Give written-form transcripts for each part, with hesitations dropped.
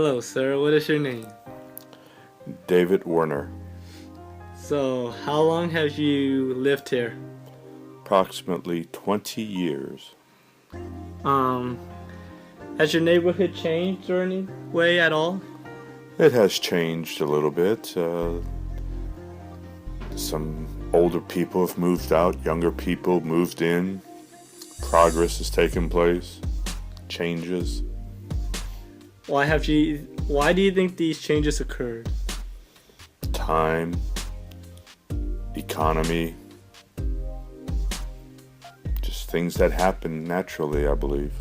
Hello, sir. What is your name? David Werner. So, how long have you lived here? Approximately 20 years. Um, has your neighborhood changed or any way at all? It has changed a little bit. Some older people have moved out, younger people moved in. Progress has taken place. Changes. Why do you think these changes occurred? Time. Economy. Just things that happen naturally, I believe.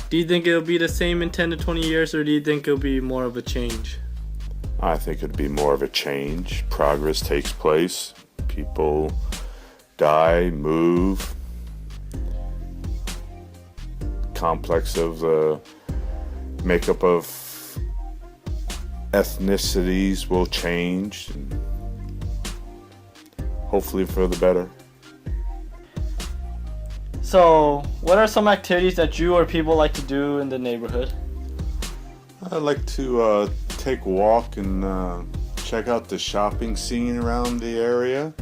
Do you think it'll be the same in 10 to 20 years, or do you think it'll be more of a change? I think it'd be more of a change. Progress takes place. People die, move. Complex of the makeup of ethnicities will change, and hopefully for the better. So, what are some activities that you or people like to do in the neighborhood? I like to take a walk and check out the shopping scene around the area.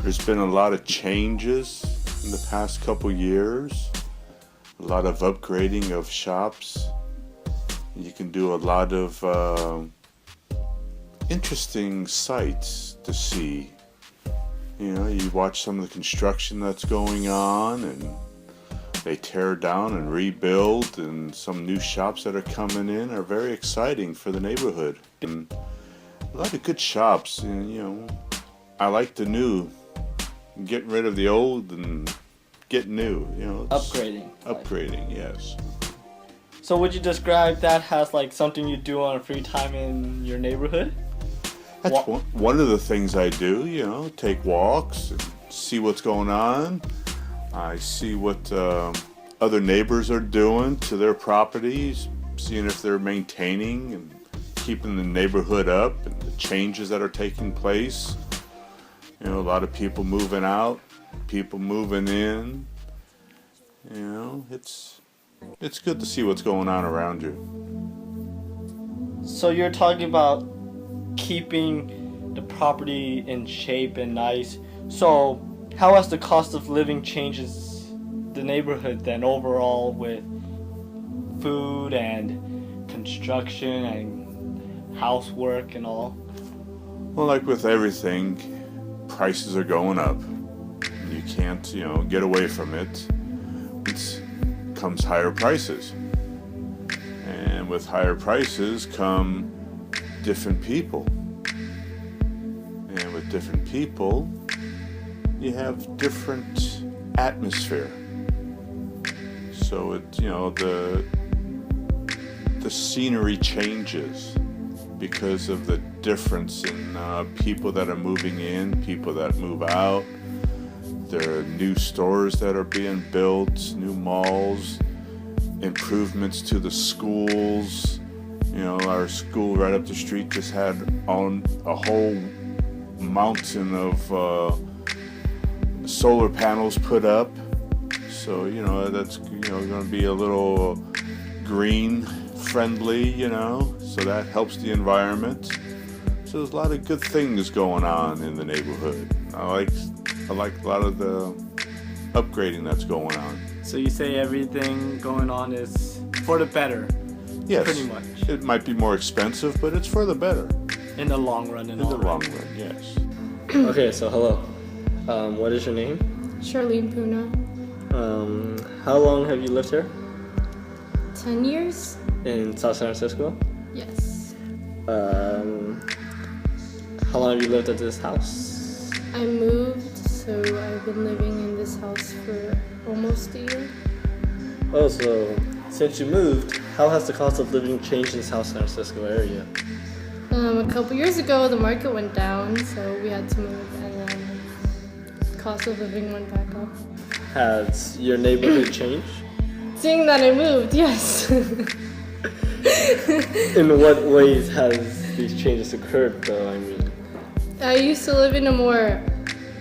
There's been a lot of changes in the past couple years. A lot of upgrading of shops. You can do a lot of interesting sights to see. You know, you watch some of the construction that's going on, and they tear down and rebuild, and some new shops that are coming in are very exciting for the neighborhood. And a lot of good shops, and you know, I like the new, getting rid of the old and getting new, you know. Upgrading, yes. So would you describe that as like something you do on free time in your neighborhood? That's one of the things I do, you know, take walks and see what's going on. I see what other neighbors are doing to their properties, seeing if they're maintaining and keeping the neighborhood up, and the changes that are taking place. You know, a lot of people moving out, people moving in. You know, it's good to see what's going on around you. So you're talking about keeping the property in shape and nice. So how has the cost of living changes the neighborhood then overall, with food and construction and housework and all? Well, like with everything, prices are going up. You can't, you know, get away from it. Comes higher prices. And with higher prices come different people. And with different people, you have different atmosphere. So it, you know, the scenery changes because of the difference in people that are moving in, people that move out. There are new stores that are being built, new malls, improvements to the schools. You know, our school right up the street just had on a whole mountain of solar panels put up. So, you know, that's, you know, going to be a little green friendly, you know, so that helps the environment. So there's a lot of good things going on in the neighborhood. I like a lot of the upgrading that's going on. So you say everything going on is for the better? Yes. Pretty much. It might be more expensive, but it's for the better. In the long run. In the long run, yes. Okay, so hello. What is your name? Charlene Puna. How long have you lived here? 10 years? In South San Francisco? Yes. How long have you lived at this house? I moved, so I've been living in this house for almost a year. Oh, so since you moved, how has the cost of living changed in the South San Francisco area? A couple years ago, the market went down, so we had to move, and then the cost of living went back up. Has your neighborhood changed? Seeing that I moved, yes. In what ways has these changes occurred, though? I mean, I used to live in a more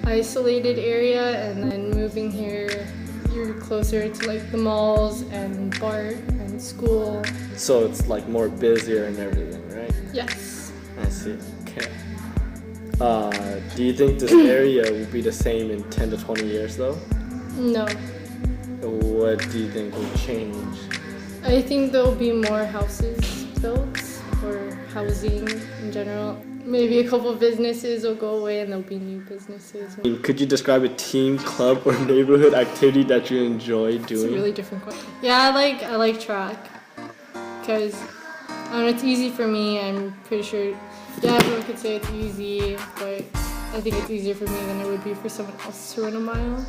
isolated area, and then moving here, you're closer to like the malls and BART and school. So it's like more busier and everything, right? Yes. I see. Okay. Do you think this area will be the same in 10 to 20 years though? No. What do you think will change? I think there'll be more houses built, or housing in general. Maybe a couple of businesses will go away and there'll be new businesses. Could you describe a team, club, or neighborhood activity that you enjoy It's a doing? really different question. Yeah, I like track because it's easy for me. I'm pretty sure. Yeah, everyone could say it's easy, but I think it's easier for me than it would be for someone else to run a mile.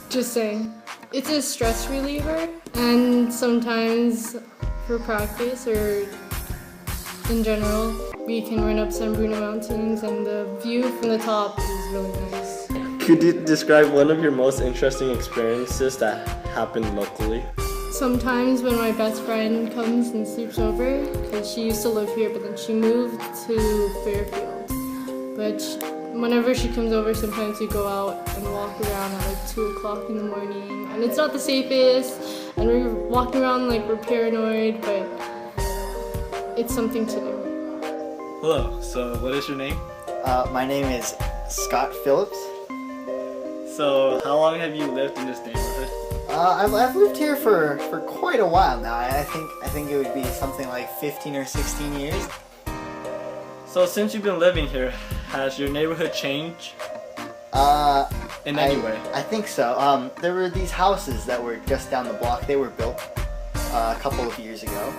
Just saying. It's a stress reliever, and sometimes for practice or in general, we can run up San Bruno Mountains, and the view from the top is really nice. Could you describe one of your most interesting experiences that happened locally? Sometimes when my best friend comes and sleeps over, because she used to live here, but then she moved to Fairfield. But whenever she comes over, sometimes we go out and walk around at like 2 o'clock in the morning. And it's not the safest, and we're walking around like we're paranoid, but it's something to do. Hello, so what is your name? My name is Scott Phillips. So how long have you lived in this neighborhood? I've lived here for quite a while now. I think it would be something like 15 or 16 years. So since you've been living here, has your neighborhood changed in any way? I think so. There were these houses that were just down the block. They were built a couple of years ago.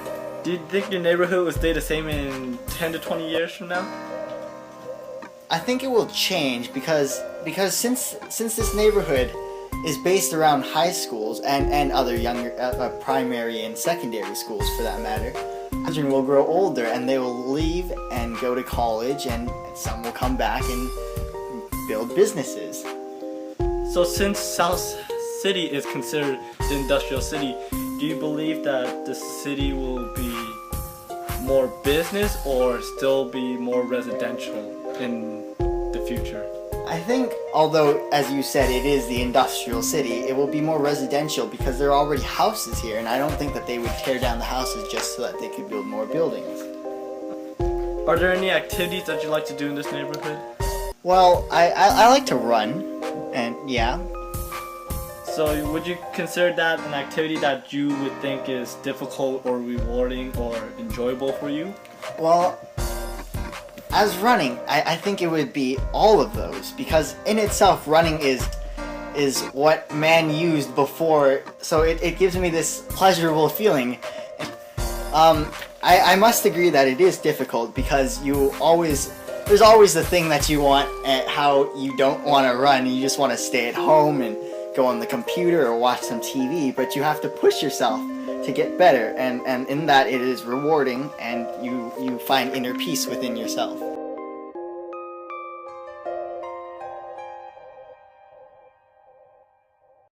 Do you think your neighborhood will stay the same in 10 to 20 years from now? I think it will change because since this neighborhood is based around high schools and other younger primary and secondary schools for that matter, children will grow older and they will leave and go to college, and some will come back and build businesses. So since South City is considered the industrial city, do you believe that the city will be more business or still be more residential in the future? I think, although, as you said, it is the industrial city, it will be more residential because there are already houses here, and I don't think that they would tear down the houses just so that they could build more buildings. Are there any activities that you like to do in this neighborhood? Well, I like to run, and yeah. So would you consider that an activity that you would think is difficult or rewarding or enjoyable for you? Well, as running, I think it would be all of those, because in itself, running is what man used before, so it gives me this pleasurable feeling. I must agree that it is difficult because there's always the thing that you want, and how you don't want to run. You just want to stay at home and go on the computer or watch some TV, but you have to push yourself to get better, and in that it is rewarding, and you find inner peace within yourself.